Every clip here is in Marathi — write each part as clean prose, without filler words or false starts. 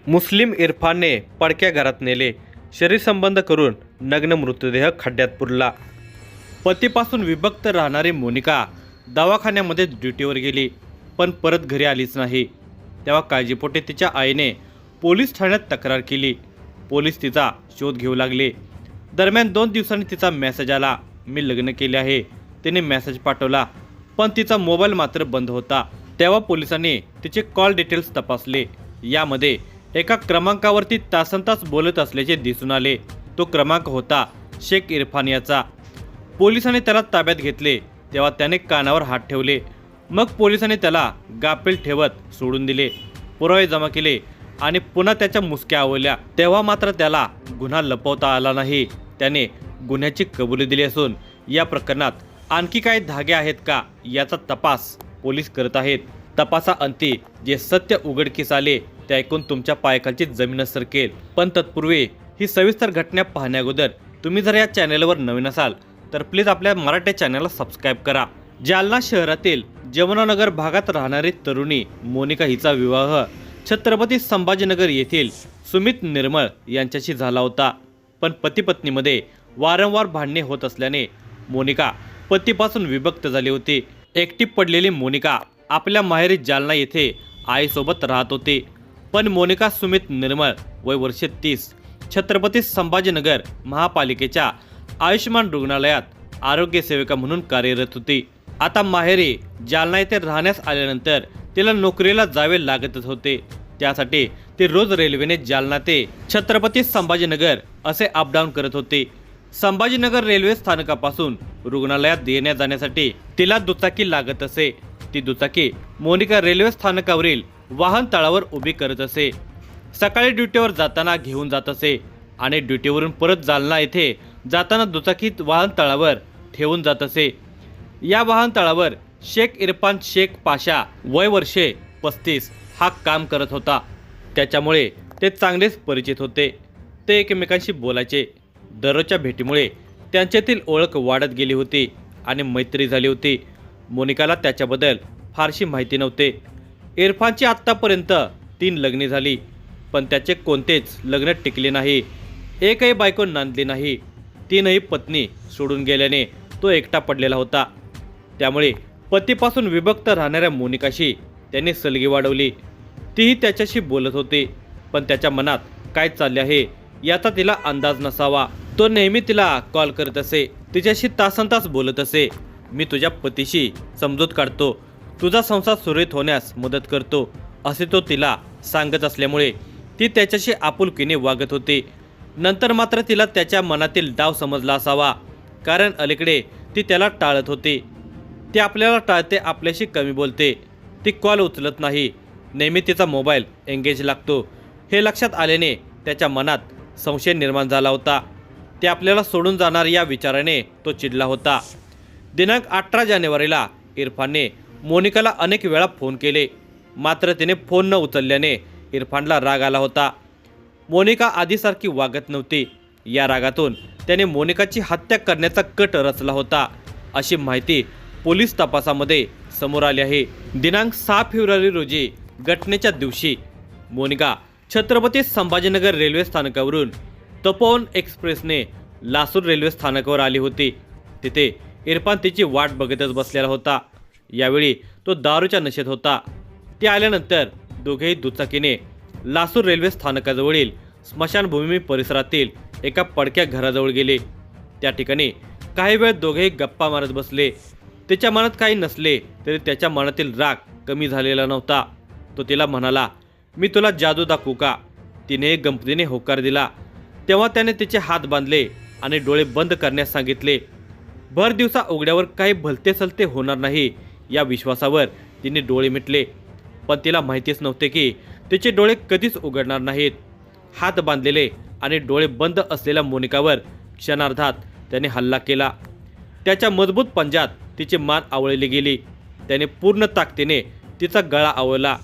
मुस्लिम इरफानने पडक्या घरात नेले, शरीरसंबंध करून नग्न मृतदेह खड्ड्यात पुरला। पतीपासून विभक्त राहणारी मोनिका दवाखान्यामध्ये ड्युटीवर गेली, पण परत घरी आलीच नाही। तेव्हा काळजीपोटी तिच्या आईने पोलीस ठाण्यात तक्रार केली। पोलीस तिचा शोध घेऊ लागले। दरम्यान 2 दिवसांनी तिचा मेसेज आला, मी लग्न केले आहे। तिने मेसेज पाठवला, पण तिचा मोबाईल मात्र बंद होता। तेव्हा पोलिसांनी तिचे कॉल डिटेल्स तपासले। यामध्ये एका क्रमांकावरती तासनतास बोलत असल्याचे दिसून आले। तो क्रमांक होता शेख इरफान याचा। पोलिसांनी त्याला ताब्यात घेतले तेव्हा त्याने कानावर हात ठेवले। मग पोलिसांनी त्याला गाफील ठेवत सोडून दिले, पुरावे जमा केले आणि पुन्हा त्याच्या मुसक्या आवळल्या। तेव्हा मात्र त्याला गुन्हा लपवता आला नाही। त्याने गुन्ह्याची कबुली दिली असून या प्रकरणात आणखी काही धागे आहेत का याचा तपास पोलीस करत आहेत। तपासाअंती जे सत्य उघडकीस आले ते ऐकून तुमच्या पायाखालची जमीन सरकेल। पण तत्पूर्वी ही सविस्तर घटना पाहण्याअगोदर तुम्ही जर या चॅनलवर नवीन असाल तर प्लीज आपल्या मराठी चॅनलला सबस्क्राईब करा। जालना शहरातील जमुनानगर भागात राहणारी तरुणी मोनिका हिचा विवाह छत्रपती संभाजीनगर येथील सुमित निर्मळ यांच्याशी झाला होता। पण पती पत्नीमध्ये वारंवार भांडणे होत असल्याने मोनिका पतीपासून विभक्त झाली होती। एकटी पडलेली मोनिका आपल्या माहेरी जालना येथे आईसोबत राहत होती। पण मोनिका सुमित निर्मळ वय वर्ष 30 छत्रपती संभाजीनगर महापालिकेच्या आयुष्यमान रुग्णालयात आरोग्य सेविका म्हणून कार्यरत होती। आता माहेरी जालना येथे राहण्यास आल्यानंतर तिला नोकरीला जावे लागतच होते। त्यासाठी ती रोज रेल्वेने जालना ते छत्रपती संभाजीनगर असे अपडाऊन करत होती। संभाजीनगर रेल्वे स्थानकापासून रुग्णालयात येण्या जाण्यासाठी तिला दुचाकी लागत असे। ती दुचाकी मोनिका रेल्वे स्थानकावरील वाहन तळावर उभी करत असे। सकाळी ड्युटीवर जाताना घेऊन जात असे आणि ड्युटीवरून परत जालना येथे जाताना दुचाकीत वाहन तळावर ठेवून जात असे। या वाहन तळावर शेख इरफान शेख पाशा वय वर्षे 35 हा काम करत होता। त्याच्यामुळे ते चांगलेच परिचित होते। ते एकमेकांशी बोलायचे। दररोजच्या भेटीमुळे त्यांच्यातील ओळख वाढत गेली होती आणि मैत्री झाली होती। मोनिकाला त्याच्याबद्दल फारशी माहिती नव्हते। इरफानची आत्तापर्यंत 3 लग्ने झाली, पण त्याचे कोणतेच लग्न टिकले नाही। एकही बायको नांदली नाही। 3ही पत्नी सोडून गेल्याने तो एकटा पडलेला होता। त्यामुळे पतीपासून विभक्त राहणाऱ्या मोनिकाशी त्याने सलगी वाढवली। तीही त्याच्याशी बोलत होती, पण त्याच्या मनात काय चालले आहे याचा तिला अंदाज नसावा। तो नेहमी तिला कॉल करत असे, तिच्याशी तासनतास बोलत असे। मी तुझ्या पतीशी समजूत काढतो, तुझा संसार सुरळीत होण्यास मदत करतो असे तो तिला सांगत असल्यामुळे ती त्याच्याशी आपुलकीने वागत होती। नंतर मात्र तिला त्याच्या मनातील डाव समजला असावा, कारण अलीकडे ती त्याला टाळत होती। ती आपल्याला टाळते, आपल्याशी कमी बोलते, ती कॉल उचलत नाही, नेहमी तिचा मोबाईल एंगेज लागतो। हे लक्षात आल्याने त्याच्या मनात संशय निर्माण झाला होता। ते आपल्याला सोडून जाणार या विचाराने तो चिडला होता। दिनांक 18 जानेवारीला इरफानने मोनिकाला अनेक वेळा फोन केले, मात्र तिने फोन न उचलल्याने इरफानला राग आला होता। मोनिका आधीसारखी वागत नव्हती। या रागातून त्याने मोनिकाची हत्या करण्याचा कट रचला होता, अशी माहिती पोलीस तपासामध्ये समोर आली आहे। दिनांक 6 फेब्रुवारी रोजी घटनेच्या दिवशी मोनिका छत्रपती संभाजीनगर रेल्वे स्थानकावरून तपोवन एक्सप्रेसने लासूर रेल्वे स्थानकावर आली होती। तिथे इरफान तिची वाट बघतच बसलेला होता। यावेळी तो दारूच्या नशेत होता। ते आल्यानंतर दोघेही दुचाकीने लासूर रेल्वे स्थानकाजवळील स्मशानभूमी परिसरातील एका पडक्या घराजवळ गेले। त्या ठिकाणी काही वेळ दोघेही गप्पा मारत बसले। तिच्या मनात काही नसले तरी त्याच्या मनातील राग कमी झालेला नव्हता। तो तिला म्हणाला, मी तुला जादू दाखवू का? तिने गंमतीने होकार दिला। तेव्हा त्याने तिचे हात बांधले आणि डोळे बंद करण्यास सांगितले। भर दिवसा उघड्यावर काही भलते सलते होणार नाही या विश्वासावर तिने डोळे मिटले, पण तिला माहितीच नव्हते की तिचे डोळे कधीच उघडणार नाहीत। हात बांधलेले आणि डोळे बंद असलेल्या मोनिकावर क्षणार्धात त्याने हल्ला केला। त्याच्या मजबूत पंजात तिची मान आवळली गेली। त्याने पूर्ण ताकदीने तिचा गळा आवळला।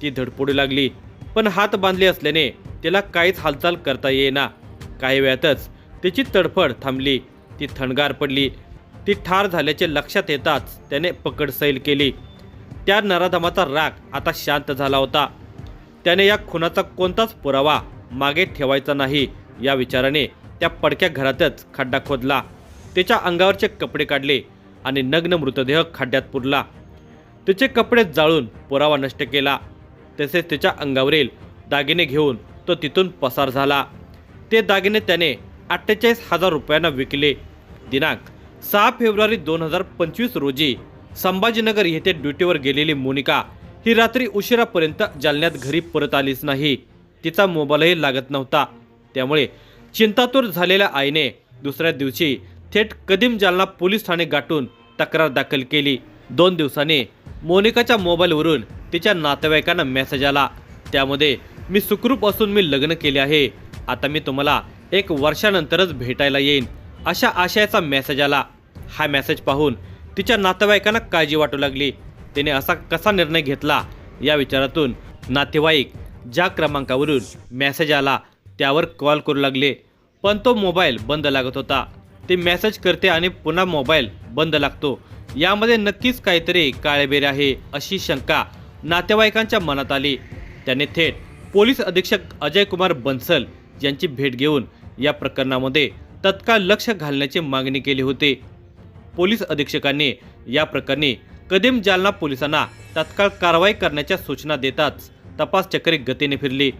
ती धडपडू लागली, पण हात बांधले असल्याने तिला काहीच हालचाल करता येईना। काही वेळातच तिची तडफड थांबली। ती थंडगार पडली। ती ठार झाल्याचे लक्षात येताच त्याने पकड सैल केली। त्या नराधमाचा राग आता शांत झाला होता। त्याने या खुनाचा कोणताच पुरावा मागे ठेवायचा नाही या विचाराने त्या पडक्या घरातच खड्डा खोदला, त्याच्या अंगावरचे कपडे काढले आणि नग्न मृतदेह खड्ड्यात पुरला. त्याचे कपडे जाळून पुरावा नष्ट केला. तसेच त्याच्या अंगावरील दागिने घेऊन तो तिथून पसार झाला. ते दागिने त्याने 48,000 रुपयांना विकले. दिनांक 6 फेब्रुवारी 2025 रोजी संभाजीनगर येथे ड्युटीवर गेलेली मोनिका ही रात्री उशिरापर्यंत जालन्यात घरी परत आलीच नाही. तिचा मोबाईलही लागत नव्हता. त्यामुळे चिंतातूर झालेल्या आईने दुसऱ्या दिवशी थेट कदीम जालना पोलीस ठाणे गाठून तक्रार दाखल केली. 2 दिवसांनी मोनिकाच्या मोबाईलवरून तिच्या नातेवाईकांना मेसेज आला. त्यामध्ये मी सुखरूप असून मी लग्न केले आहे, आता मी तुम्हाला 1 वर्षानंतरच भेटायला येईन अशा आशयाचा मेसेज आला. हा मेसेज पाहून तिच्या नातेवाईकांना काळजी वाटू लागली. तिने असा कसा निर्णय घेतला या विचारातून नातेवाईक ज्या क्रमांकावरून मेसेज आला त्यावर कॉल करू लागले, पण तो मोबाईल बंद लागत होता. ते मेसेज करते आणि पुन्हा मोबाईल बंद लागतो, यामध्ये नक्कीच काहीतरी काळेबेरे आहे अशी शंका नातेवाईकांच्या मनात आली. त्याने थेट पोलीस अधीक्षक अजय कुमार बन्सल यांची भेट घेऊन या प्रकरणामध्ये तत्काळ लक्ष घालण्याची मागणी केली होती. पोलीस अधीक्षकांनी या प्रकरणी कदीम जालना पोलिसांना तत्काळ कारवाई करण्याच्या सूचना देताच तपास चक्री गतीने फिरली.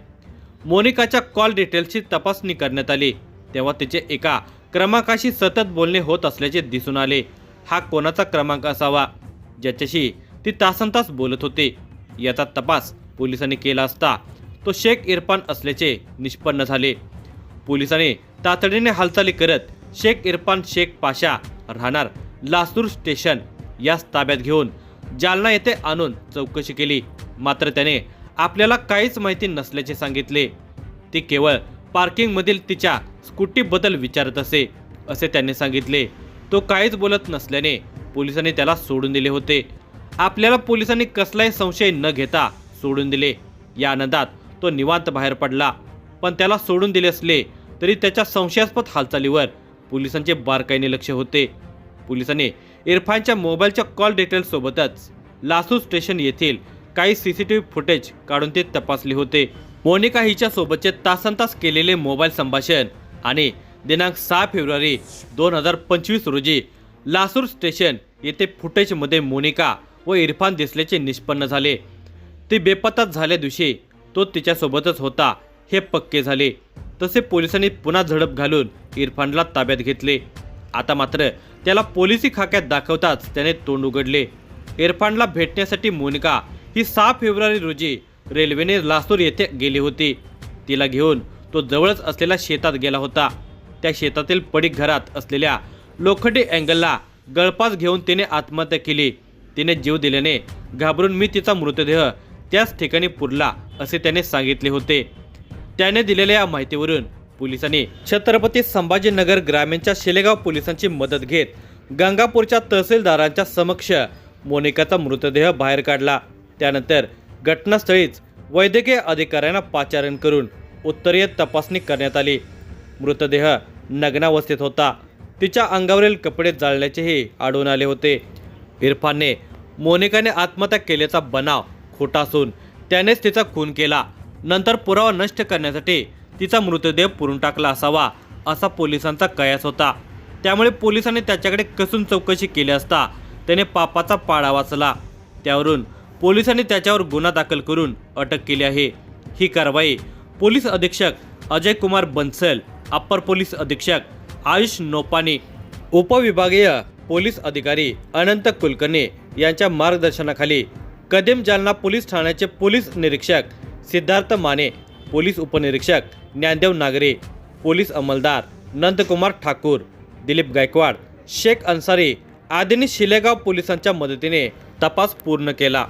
मोनिकाच्या कॉल डिटेल्सची तपासणी करण्यात आली तेव्हा तिचे एका क्रमांकाशी सतत बोलणे होत असल्याचे दिसून आले. हा कोणाचा क्रमांक असावा ज्याच्याशी ती तासनतास बोलत होते याचा तपास पोलिसांनी केला असता तो शेख इरफान असल्याचे निष्पन्न झाले. पोलिसांनी तातडीने हालचाली करत शेख इरफान शेख पाशा राहणार लासूर स्टेशन यास ताब्यात घेऊन जालना येथे आणून चौकशी केली. मात्र त्याने आपल्याला काहीच माहिती नसल्याचे सांगितले. ती केवळ पार्किंगमधील तिच्या स्कूटीबद्दल विचारत असे त्यांनी सांगितले. तो काहीच बोलत नसल्याने पोलिसांनी त्याला सोडून दिले होते. आपल्याला पोलिसांनी कसलाही संशय न घेता सोडून दिले. या आनंदात तो निवांत बाहेर पडला. पण त्याला सोडून दिले असले तरी त्याच्या संशयास्पद हालचालीवर पोलिसांचे बारकाईने लक्ष होते. पोलिसांनी इरफानच्या मोबाईलच्या कॉल डिटेल्स सोबतच लासूर स्टेशन येथील काही CCTV फुटेज काढून ते तपासले होते. मोनिका हिच्या सोबतचे तासनतास केलेले मोबाईल संभाषण आणि दिनांक 6 फेब्रुवारी 2025 रोजी लासूर स्टेशन येथे फुटेजमध्ये मोनिका व इरफान दिसल्याचे निष्पन्न झाले. ती बेपत्ता झाल्या दिवशी तो तिच्यासोबतच होता हे पक्के झाले. तसे पोलिसांनी पुन्हा झडप घालून इरफानला ताब्यात घेतले. आता मात्र त्याला पोलिसी खाक्यात दाखवताच त्याने तोंड उघडले. इरफानला भेटण्यासाठी मोनिका ही 6 फेब्रुवारी रोजी रेल्वेने लासूर येथे गेली होती. तिला घेऊन तो जवळच असलेल्या शेतात गेला होता. त्या शेतातील पडीक घरात असलेल्या लोखंडी अँगलला गळफास घेऊन तिने आत्महत्या केली. तिने जीव दिल्याने घाबरून मी तिचा मृतदेह त्याच ठिकाणी पुरला असे त्याने सांगितले होते. त्याने दिलेल्या या माहितीवरून पोलिसांनी छत्रपती संभाजीनगर ग्रामीणच्या शेलेगाव पोलिसांची मदत घेत गंगापूरच्या तहसीलदारांच्या समक्ष मोनिकाचा मृतदेह बाहेर काढला. त्यानंतर घटनास्थळीच वैद्यकीय अधिकाऱ्यांना पाचारण करून उत्तरीय तपासणी करण्यात आली. मृतदेह नग्नावस्थेत होता. तिच्या अंगावरील कपडे जाळल्याचेही आढळून आले होते. इरफानने मोनिकाने आत्महत्या केल्याचा बनाव खोटा असून त्यानेच तिचा खून केला. नंतर पुरावा नष्ट करण्यासाठी तिचा मृतदेह पुरून टाकला असावा असा पोलिसांचा कयास होता. त्यामुळे पोलिसांनी त्याच्याकडे कसून चौकशी केली असता त्याने पापाचा पाडा वाचला. त्यावरून पोलिसांनी त्याच्यावर गुन्हा दाखल करून अटक केली आहे. ही कारवाई पोलीस अधीक्षक अजय कुमार बन्सल, अप्पर पोलीस अधीक्षक आयुष नोपानी, उपविभागीय पोलीस अधिकारी अनंत कुलकर्णी यांच्या मार्गदर्शनाखाली कदीम जालना पोलीस ठाण्याचे पोलीस निरीक्षक सिद्धार्थ माने, पोलीस उपनिरीक्षक ज्ञानदेव नागरे, पोलीस अंमलदार नंदकुमार ठाकूर, दिलीप गायकवाड, शेख अन्सारी आदींनी शिलेगाव पोलिसांच्या मदतीने तपास पूर्ण केला.